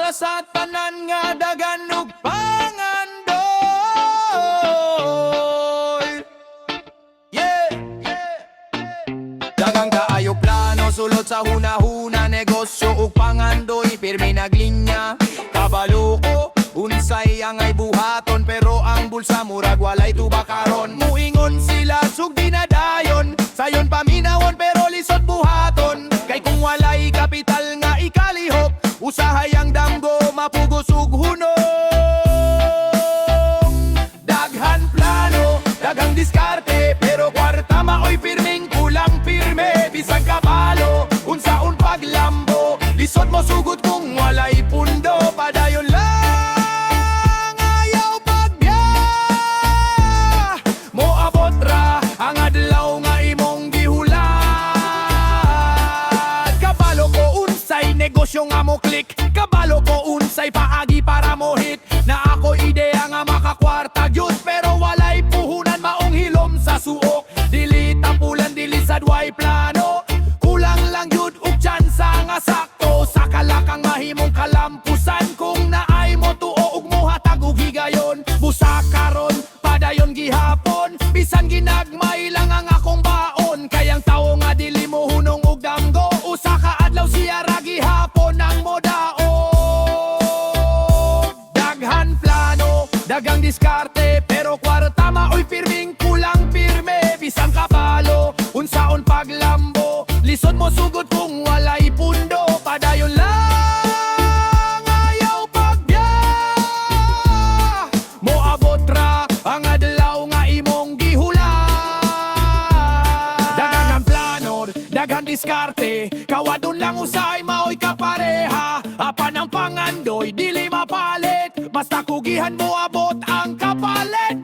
para sa tanan nga daghan ug pangandoy. Yeah, daghang kaayo plano sulod sa hunahuna, negosyo ug pangandoy pirmi naglinya. Kabalo ko unsay angay buhaton, pero ang bulsa murag walay tubakaron. Muingon sila sug dinadayon, sayon paminawon pero lisod buhaton. Kay kung walay kapital nga ikalihok, usahay ang damgo mapugos ug hunong. Daghan plano, daghang diskarte, pero kwarta maoy pirming kulang pirme. Bisang kabalo, unsaon paglambo, lisod mo sugod kung walay pundo. Padayon lang, ayaw pagbiya, moabot ra ang adlaw nga imong gihulat. Kabalo ko unsay negosyo nga mo click, kabalo ko unsay paagi para mo hit. Na ako ideya nga makakwarta gyud, pero walay puhunan maong hilom sa suok. Dili tapulan, dili sad way plano, kulang lang yun ug tsansa nga sakto. Sa kalakang mahimong kalampusan, kung naay mo tuo ug mohatag ug higayon. Busa karon, padayon gihapon, bisan ginagmay lang ang akong baon. Kayang tao nga dili mo hunong ug damgo, usa ka adlaw siya ra gihapon ang modaog. Daghan plano, daghang diskarte, pero kwarta maoy pirming kulang pirme. Bisang kabalo, unsaon paglambo, lisod mo sugod kung walay pundo. Padayon lang, ayaw pagbiya, moabot ra ang adlaw nga imong gihulat. Daghan plano, daghan diskarte, kawadon lang usay maoy kapareha. Apan ang pangandoy dili mapalit, basta kugihan mo abot ang kapalit.